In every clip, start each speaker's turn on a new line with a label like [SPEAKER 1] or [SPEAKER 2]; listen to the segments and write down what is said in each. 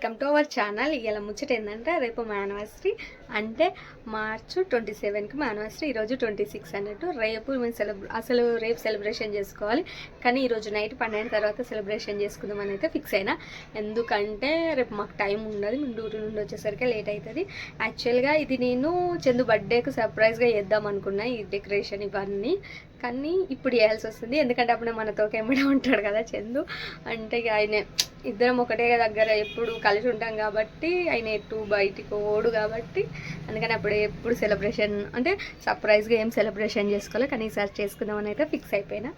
[SPEAKER 1] Welcome to our channel. ఇలా ముచ్చట ఏంటంటే రేపు మా యానివర్సరీ, అంటే మార్చ్ 27కి మా యానివర్సరీ. ఈరోజు 26 అన్నట్టు. రేపు మేము రేపు సెలబ్రేషన్ చేసుకోవాలి, కానీ ఈరోజు నైట్ 12 తర్వాత సెలబ్రేషన్ చేసుకుందామని అయితే ఫిక్స్ అయినా. ఎందుకంటే రేపు మాకు టైం ఉండదు, మేము డ్యూటీ నుండి వచ్చేసరికి లేట్ అవుతుంది. యాక్చువల్గా ఇది నేను చందు బర్త్డేకు సర్ప్రైజ్గా చేద్దాం అనుకున్నా, ఈ డెకరేషన్ ఇవన్నీ. కానీ ఇప్పుడు చేయాల్సి వస్తుంది, ఎందుకంటే అప్పుడు మనతో కెమెరా ఉంటాడు కదా చందు. అంటే ఆయన ఇద్దరం ఒకటే దగ్గర ఎప్పుడు కలిసి ఉంటాం కాబట్టి, ఆయన ఎటు బయటికి ఓడు కాబట్టి, అందుకని అప్పుడు ఎప్పుడు సెలబ్రేషన్ అంటే సర్ప్రైజ్గా ఏం సెలబ్రేషన్ చేసుకోవాలి, కానీ ఈసారి చేసుకుందామని అయితే ఫిక్స్ అయిపోయినా.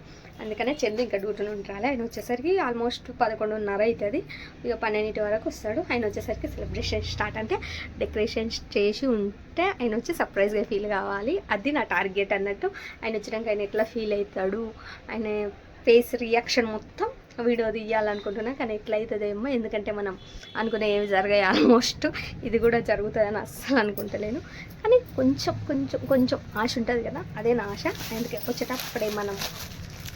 [SPEAKER 1] అందుకనే చందు ఇంకా డ్యూటీ నుండి రాలే. ఆయన వచ్చేసరికి ఆల్మోస్ట్ 11:30 అవుతుంది. ఇక 12 వరకు వస్తాడు. ఆయన వచ్చేసరికి సెలబ్రేషన్ స్టార్ట్. అంటే డెకరేషన్ చేసి ఉంటే ఆయన వచ్చి సర్ప్రైజ్గా ఫీల్ కావాలి, అది నా టార్గెట్ అన్నట్టు. ఆయన వచ్చినాక ఆయన ఎట్లా ఫీల్ అవుతాడు, ఆయన ఫేస్ రియాక్షన్ మొత్తం వీడియో తీయాలనుకుంటున్నా. కానీ ఎట్లా అవుతుందేమో, ఎందుకంటే మనం అనుకునే ఏమి జరగాయి ఆల్మోస్ట్ ఇది కూడా జరుగుతుందని అస్సలు అనుకుంటలేను. కానీ కొంచెం కొంచెం కొంచెం ఆశ ఉంటుంది కదా, అదే నా ఆశ. అందుకే వచ్చేటప్పుడే మనం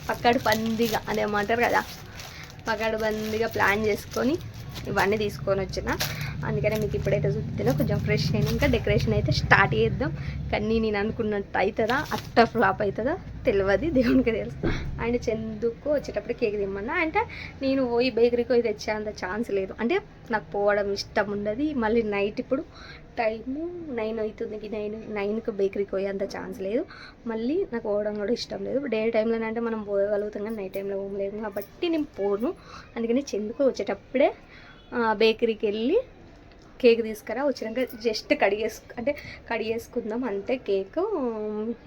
[SPEAKER 1] పక్కడు పందిగా అదేమంటారు కదా, పక్కడు బందిగా ప్లాన్ చేసుకొని ఇవన్నీ తీసుకొని వచ్చిన. అందుకనే మీకు ఇప్పుడైతే చూపిస్తున్నా. కొంచెం ఫ్రెష్ అయినా ఇంకా డెకరేషన్ అయితే స్టార్ట్ చేద్దాం. కానీ నేను అనుకున్నట్టు అవుతుందా, అట్టర్ ఫ్లాప్ అవుతుందా తెలియదు, దేవునికి తెలుసు. అండ్ చందుకు వచ్చేటప్పుడు కేక్ తిమ్మన్నా. అంటే నేను పోయి బేకరీకి పోయి తెచ్చేంత ఛాన్స్ లేదు, అంటే నాకు పోవడం ఇష్టం ఉండదు. మళ్ళీ నైట్ ఇప్పుడు టైము 9 అవుతుంది, 9కి బేకరీకి పోయేంత ఛాన్స్ లేదు. మళ్ళీ నాకు పోవడం కూడా ఇష్టం లేదు. డే టైంలోనంటే మనం పోగలుగుతాం, కానీ నైట్ టైంలో పోలేము కాబట్టి నేను పోను. అందుకని చందుకు వచ్చేటప్పుడే బేకరీకి వెళ్ళి కేక్ తీసుకురా. వచ్చినాక జస్ట్ కడిగేసుకుందాం అంతే. కేక్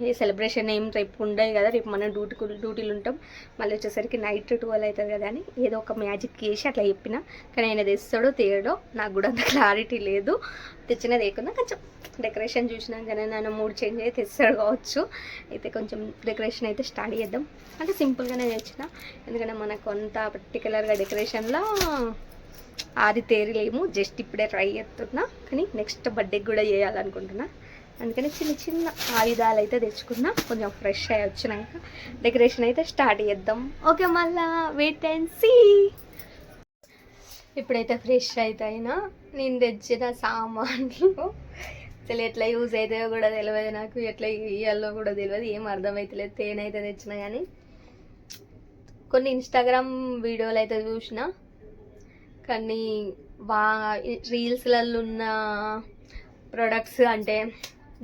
[SPEAKER 1] ఏ సెలబ్రేషన్ ఏం రేపు ఉండదు కదా, రేపు మనం డ్యూటీలు ఉంటాం. మళ్ళీ వచ్చేసరికి నైట్ 12 అవుతుంది కదా అని ఏదో ఒక మ్యాజిక్ చేసి అట్లా చెప్పిన. కానీ ఆయన తెస్తాడో తేడో నాకు కూడా అంత క్లారిటీ లేదు. తెచ్చినా తేకుండా కొంచెం డెకరేషన్ చూసినాకనే నన్ను మూడ్ చేంజ్ అయితే తెస్తాడు కావచ్చు. అయితే కొంచెం డెకరేషన్ అయితే స్టార్ట్ చేద్దాం. అంటే సింపుల్గానే తెచ్చిన, ఎందుకంటే మనకు అంత పర్టికులర్గా డెకరేషన్లో అది తేరలేము. జస్ట్ ఇప్పుడే ట్రై చేస్తున్నా, కానీ నెక్స్ట్ బర్త్డేకి కూడా చేయాలనుకుంటున్నా. అందుకని చిన్న చిన్న ఆయుధాలు అయితే తెచ్చుకున్నా. కొంచెం ఫ్రెష్ అయ్యి వచ్చినాక డెకరేషన్ అయితే స్టార్ట్ చేద్దాం. ఓకే, మళ్ళా వెయిట్ అండ్ సీ. ఇప్పుడైతే ఫ్రెష్ అయినా నేను తెచ్చిన సామాన్లు అసలు ఎట్లా యూజ్ అవుతాయో కూడా తెలియదు నాకు, ఎట్లా ఇయ్యాలో కూడా తెలియదు, ఏం అర్థమవుతలేదు. తేనైతే తెచ్చిన, కానీ కొన్ని ఇన్స్టాగ్రామ్ వీడియోలు అయితే చూసిన, కానీ రీల్స్లలో ఉన్న ప్రొడక్ట్స్ అంటే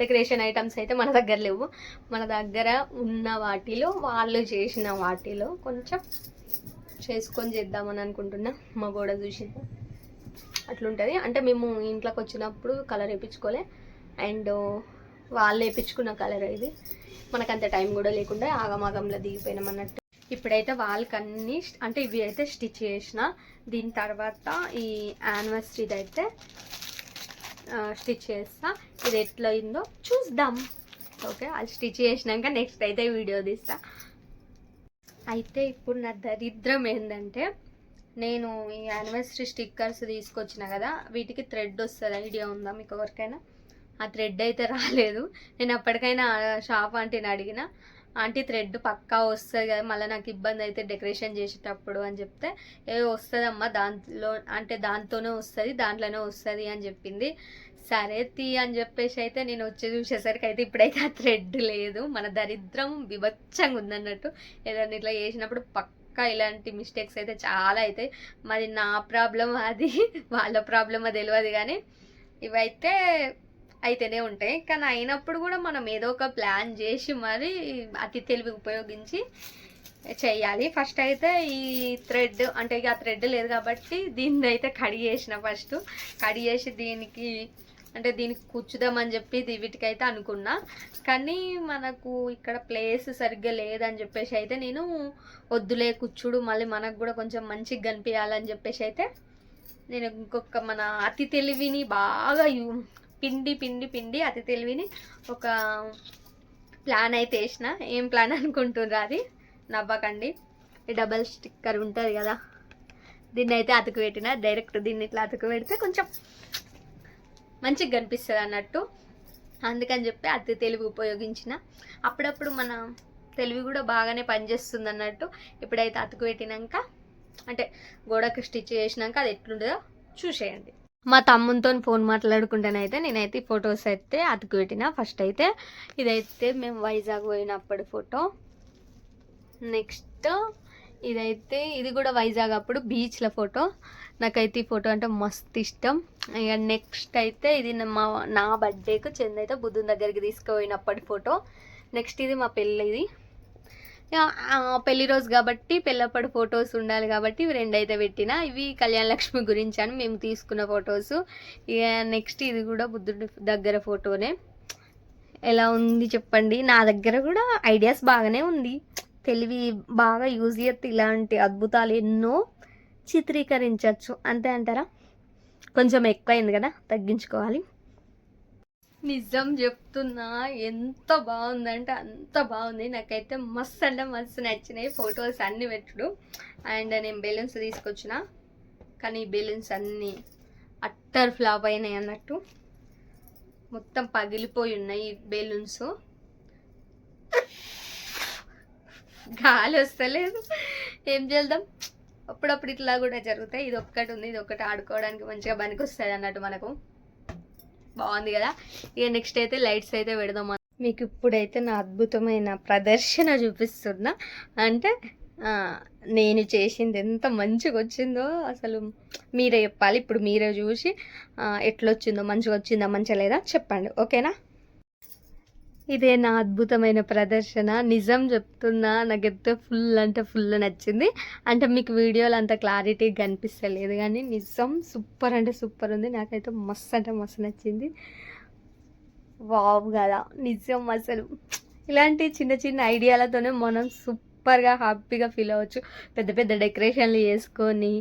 [SPEAKER 1] డెకరేషన్ ఐటమ్స్ అయితే మన దగ్గర లేవు. మన దగ్గర ఉన్న వాటిలో, వాళ్ళు చేసిన వాటిలో కొంచెం చేసుకొని చేద్దామని అనుకుంటున్నా. మా గోడ చూసింది అట్లుంటుంది. అంటే మేము ఇంట్లోకి వచ్చినప్పుడు కలర్ వేయించుకోలే, అండ్ వాళ్ళు వేయించుకున్న కలర్ ఇది. మనకంత టైం కూడా లేకుండా ఆగమాగంలో దిగిపోయినాం అన్నట్టు. ఇప్పుడైతే వాళ్ళకన్నీ అంటే ఇవి అయితే స్టిచ్ చేసిన. దీని తర్వాత ఈ యానివర్సరీది అయితే స్టిచ్ చేస్తా. ఇది ఎట్లా అయిందో చూద్దాం. ఓకే, అది స్టిచ్ చేసినాక నెక్స్ట్ అయితే వీడియో తీస్తా. అయితే ఇప్పుడు నా దరిద్రం ఏంటంటే, నేను ఈ యానివర్సరీ స్టిక్కర్స్ తీసుకొచ్చిన కదా, వీటికి థ్రెడ్ వస్తుంది. ఐడియా ఉందా మీకు ఎవరికైనా? ఆ థ్రెడ్ అయితే రాలేదు. నేను అప్పటికైనా షాప్ ఆంటీని అడిగిన, ఆంటీ థ్రెడ్ పక్కా వస్తుంది కదా, మళ్ళీ నాకు ఇబ్బంది అయితే డెకరేషన్ చేసేటప్పుడు అని చెప్తే, వస్తుందమ్మా దాంట్లో, అంటే దాంతోనే వస్తుంది, దాంట్లోనే వస్తుంది అని చెప్పింది. సరే తీ అని చెప్పేసి అయితే నేను వచ్చి చూసేసరికి అయితే ఇప్పుడైతే ఆ థ్రెడ్ లేదు. మన దరిద్రం విభత్సంగా ఉందన్నట్టు. ఏదైనా ఇట్లా చేసినప్పుడు పక్కా ఇలాంటి మిస్టేక్స్ అయితే చాలా అవుతాయి. మరి నా ప్రాబ్లం అది, వాళ్ళ ప్రాబ్లం అది తెలియదు, కానీ ఇవైతే అయితేనే ఉంటాయి. కానీ అయినప్పుడు కూడా మనం ఏదో ఒక ప్లాన్ చేసి మరి అతి తెలివి ఉపయోగించి చేయాలి. ఫస్ట్ అయితే ఈ థ్రెడ్, అంటే ఇక ఆ థ్రెడ్ లేదు కాబట్టి దీన్ని అయితే కడిగేసిన. ఫస్ట్ కడిగేసి దీనికి కూర్చుదామని చెప్పి వీటికైతే అనుకున్నా, కానీ మనకు ఇక్కడ ప్లేస్ సరిగ్గా లేదని చెప్పేసి అయితే నేను వద్దులే కూర్చుడు, మళ్ళీ మనకు కూడా కొంచెం మంచిగా కనిపించాలని చెప్పేసి అయితే నేను ఇంకొక మన అతి తెలివిని బాగా పిండి అతి తెలివిని ఒక ప్లాన్ అయితే వేసిన. ఏం ప్లాన్ అనుకుంటుర్రా? అది నవ్వకండి. ఈ డబల్ స్టిక్కర్ ఉంటుంది కదా, దీన్ని అయితే అతుకు పెట్టిన. డైరెక్ట్ దీన్ని ఇట్లా అతుకు పెడితే కొంచెం మంచిగా కనిపిస్తుంది అన్నట్టు. అందుకని చెప్పి అతి తెలివి ఉపయోగించిన. అప్పుడప్పుడు మన తెలివి కూడా బాగానే పనిచేస్తుంది అన్నట్టు. ఇప్పుడైతే అతుకు పెట్టినాక, అంటే గోడకు స్టిచ్ చేసినాక అది ఎట్లుంటుందో చూసేయండి. మా తమ్మునితో ఫోన్ మాట్లాడుకుంటానైతే నేనైతే ఈ ఫొటోస్ అయితే అతుకు పెట్టిన. ఫస్ట్ అయితే ఇదైతే మేము వైజాగ్ పోయినప్పుడు ఫోటో. నెక్స్ట్ ఇదైతే ఇది కూడా వైజాగ్ అప్పుడు బీచ్ల ఫోటో. నాకైతే ఈ ఫోటో అంటే మస్తు ఇష్టం. ఇక నెక్స్ట్ అయితే ఇది నా బర్త్డేకు చంద అయితే బుద్ధుని దగ్గరికి తీసుకుపోయినప్పటి ఫోటో. నెక్స్ట్ ఇది మా పెళ్ళిది, పెళ్లి రోజు కాబట్టి పెళ్ళప్పటి ఫొటోస్ ఉండాలి కాబట్టి ఇవి రెండు అయితే పెట్టిన. ఇవి కళ్యాణ లక్ష్మి గురించి అని మేము తీసుకున్న ఫొటోస్. ఇక నెక్స్ట్ ఇది కూడా బుద్ధుడి దగ్గర ఫోటోనే. ఎలా ఉంది చెప్పండి. నా దగ్గర కూడా ఐడియాస్ బాగానే ఉంది, తెలివి బాగా యూజ్ చేస్తే ఇలాంటి అద్భుతాలు ఎన్నో చిత్రీకరించవచ్చు. అంతే అంటారా? కొంచెం ఎక్కువైంది కదా, తగ్గించుకోవాలి. నిజం చెప్తున్నా, ఎంత బాగుందంటే అంత బాగుంది. నాకైతే మస్తు అంటే మస్తు నచ్చినాయి ఫొటోస్ అన్నీ పెట్టుడు. అండ్ నేను బెలూన్స్ తీసుకొచ్చిన, కానీ ఈ బెలూన్స్ అన్నీ అట్టర్ ఫ్లాప్ అయినాయి అన్నట్టు. మొత్తం పగిలిపోయి ఉన్నాయి ఈ బెలూన్స్. గాలి వస్తలేదు, ఏం చేద్దాం. అప్పుడప్పుడు ఇట్లా కూడా జరుగుతాయి. ఇది ఒక్కటి ఉంది, ఇది ఒక్కటి ఆడుకోవడానికి మంచిగా పనికి వస్తుంది అన్నట్టు మనకు. బాగుంది కదా. ఇక నెక్స్ట్ అయితే లైట్స్ అయితే పెడదాం. మీకు ఇప్పుడైతే నా అద్భుతమైన ప్రదర్శన చూపిస్తున్నా. అంటే నేను చేసింది ఎంత మంచిగా వచ్చిందో అసలు మీరే చెప్పాలి. ఇప్పుడు మీరే చూసి ఎట్లొచ్చిందో, మంచిగా వచ్చిందా మంచిగా లేదా చెప్పండి, ఓకేనా? ఇదే నా అద్భుతమైన ప్రదర్శన. నిజం చెప్తున్నా, నాకైతే ఫుల్ అంటే ఫుల్ నచ్చింది. అంటే మీకు వీడియోలో అంత క్లారిటీ కనిపిస్తలేదు, కానీ నిజం సూపర్ అంటే సూపర్ ఉంది. నాకైతే మస్తు అంటే మస్తు నచ్చింది. వావ్ కదా నిజం. అసలు ఇలాంటి చిన్న చిన్న ఐడియాలతోనే మనం సూపర్గా హ్యాపీగా ఫీల్ అవ్వచ్చు. పెద్ద పెద్ద డెకరేషన్లు చేసుకొని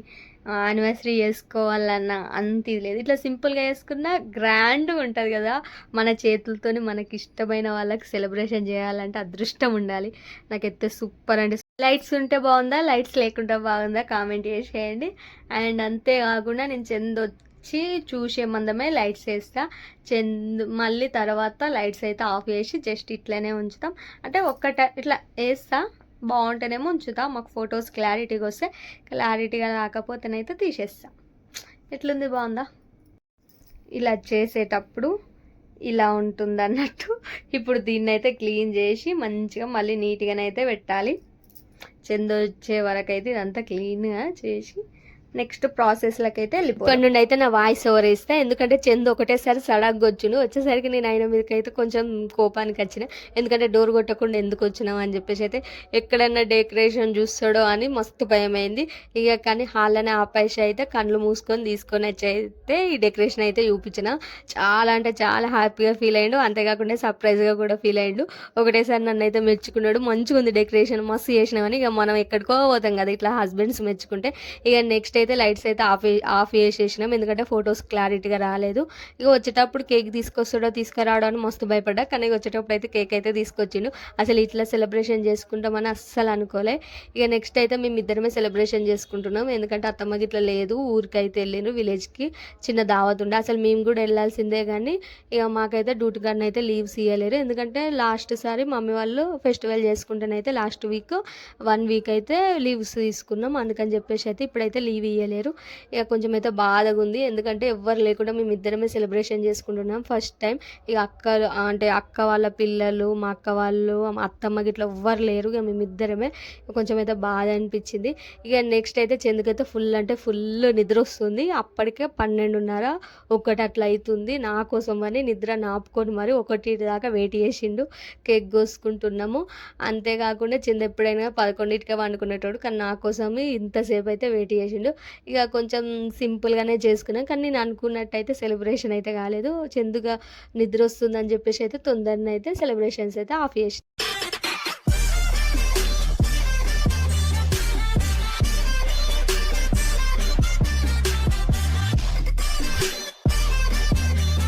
[SPEAKER 1] యానివర్సరీ చేసుకోవాలన్న అంత ఇది లేదు. ఇట్లా సింపుల్గా చేసుకున్న గ్రాండ్గా ఉంటుంది కదా. మన చేతులతోని మనకి ఇష్టమైన వాళ్ళకి సెలబ్రేషన్ చేయాలంటే అదృష్టం ఉండాలి. నాకైతే సూపర్ అంటే లైట్స్ ఉంటే బాగుందా, లైట్స్ లేకుండా బాగుందా కామెంట్ చేసేయండి. అండ్ అంతేకాకుండా నేను వచ్చి చూసే మందమే లైట్స్ వేస్తా. మళ్ళీ తర్వాత లైట్స్ అయితే ఆఫ్ చేసి జస్ట్ ఇట్లనే ఉంచుతాం. అంటే ఇట్లా వేస్తా, బాగుంటేనేమో ఉంచుతా. మాకు ఫొటోస్ క్లారిటీగా వస్తే, క్లారిటీగా రాకపోతేనైతే తీసేస్తా. ఎట్లుంది, బాగుందా? ఇలా చేసేటప్పుడు ఇలా ఉంటుంది అన్నట్టు. ఇప్పుడు దీన్ని అయితే క్లీన్ చేసి మంచిగా మళ్ళీ నీట్గానైతే పెట్టాలి. చందు వచ్చే వరకు అయితే ఇదంతా క్లీన్గా చేసి నెక్స్ట్ ప్రాసెస్లకి అయితే వెళ్ళిపోయి ఇక్కడ నుండి అయితే నా వాయిస్ ఓవర్ ఇస్తా. ఎందుకంటే చందు ఒకటేసారి సడగ్గా వచ్చును. వచ్చేసరికి నేను ఆయన మీదకి అయితే కొంచెం కోపానికి వచ్చిన. ఎందుకంటే డోర్ కొట్టకుండా ఎందుకు వచ్చినావు అని చెప్పేసి అయితే ఎక్కడన్నా డెకరేషన్ చూస్తాడో అని మస్తు భయమైంది. ఇక కానీ హాల్లోనే ఆపేసి అయితే కళ్ళు మూసుకొని తీసుకొని వచ్చి అయితే ఈ డెకరేషన్ అయితే చూపించిన. చాలా అంటే చాలా హ్యాపీగా ఫీల్ అయ్యిండు. అంతేకాకుండా సర్ప్రైజ్గా కూడా ఫీల్ అయ్యిండు. ఒకటేసారి నన్ను అయితే మెచ్చుకున్నాడు. మంచిగా ఉంది డెకరేషన్, మస్తు చేసినామని. ఇక మనం ఎక్కడికో పోతాం కదా ఇట్లా హస్బెండ్స్ మెచ్చుకుంటే. ఇక నెక్స్ట్ అయితే లైట్స్ అయితే ఆఫ్ చేసేసినాం, ఎందుకంటే ఫొటోస్ క్లారిటీగా రాలేదు. ఇక వచ్చేటప్పుడు కేక్ తీసుకొస్తాడో తీసుకురావడం అని మస్తు భయపడ్డా. కానీ వచ్చేటప్పుడు అయితే కేక్ అయితే తీసుకొచ్చిండు. అసలు ఇట్లా సెలబ్రేషన్ చేసుకుంటామని అస్సలు అనుకోలే. ఇక నెక్స్ట్ అయితే మేము ఇద్దరమే సెలబ్రేషన్ చేసుకుంటున్నాం. ఎందుకంటే అత్తమ్మకి ఇట్లా లేదు, ఊరికి అయితే వెళ్ళాను, విలేజ్కి చిన్న దావత్ ఉండే. అసలు మేము కూడా వెళ్ళాల్సిందే, కానీ ఇక మాకైతే డ్యూటీ గారిని అయితే లీవ్స్ ఇవ్వలేరు. ఎందుకంటే లాస్ట్ సారి మమ్మీ వాళ్ళు ఫెస్టివల్ చేసుకుంటేనైతే లాస్ట్ వీక్ 1 వీక్ అయితే లీవ్స్ తీసుకున్నాం. అందుకని చెప్పేసి అయితే ఇప్పుడైతే లీవ్ ఇవ్వలేరు. ఇక కొంచెం అయితే బాధగా ఉంది, ఎందుకంటే ఎవ్వరు లేకుండా మేము ఇద్దరమే సెలబ్రేషన్ చేసుకుంటున్నాం ఫస్ట్ టైం. ఇక అక్క వాళ్ళ పిల్లలు, మా అక్క వాళ్ళు, మా అత్తమ్మకి ఇట్లా ఎవ్వరు లేరు. ఇక మేము ఇద్దరమే. కొంచెం అయితే బాధ అనిపించింది. ఇక నెక్స్ట్ అయితే చందుకైతే ఫుల్ అంటే ఫుల్ నిద్ర వస్తుంది. అప్పటికే 12:30 1 అట్లా అవుతుంది. నా కోసం అని నిద్ర నాపుకొని మరి 1 దాకా వెయిట్ చేసిండు. కేక్ కోసుకుంటున్నాము. అంతేకాకుండా చందు ఎప్పుడైనా 11కే వండుకునేటోడు, కానీ నా కోసం ఇంతసేపు అయితే వెయిట్ చేసిండు. ఇక కొంచెం సింపుల్గానే చేసుకున్నాం, కానీ నేను అనుకున్నట్టయితే సెలబ్రేషన్ అయితే కాలేదు. చందుగా నిద్ర వస్తుందని చెప్పేసి అయితే తొందరనే అయితే సెలబ్రేషన్స్ అయితే ఆఫ్ చేసి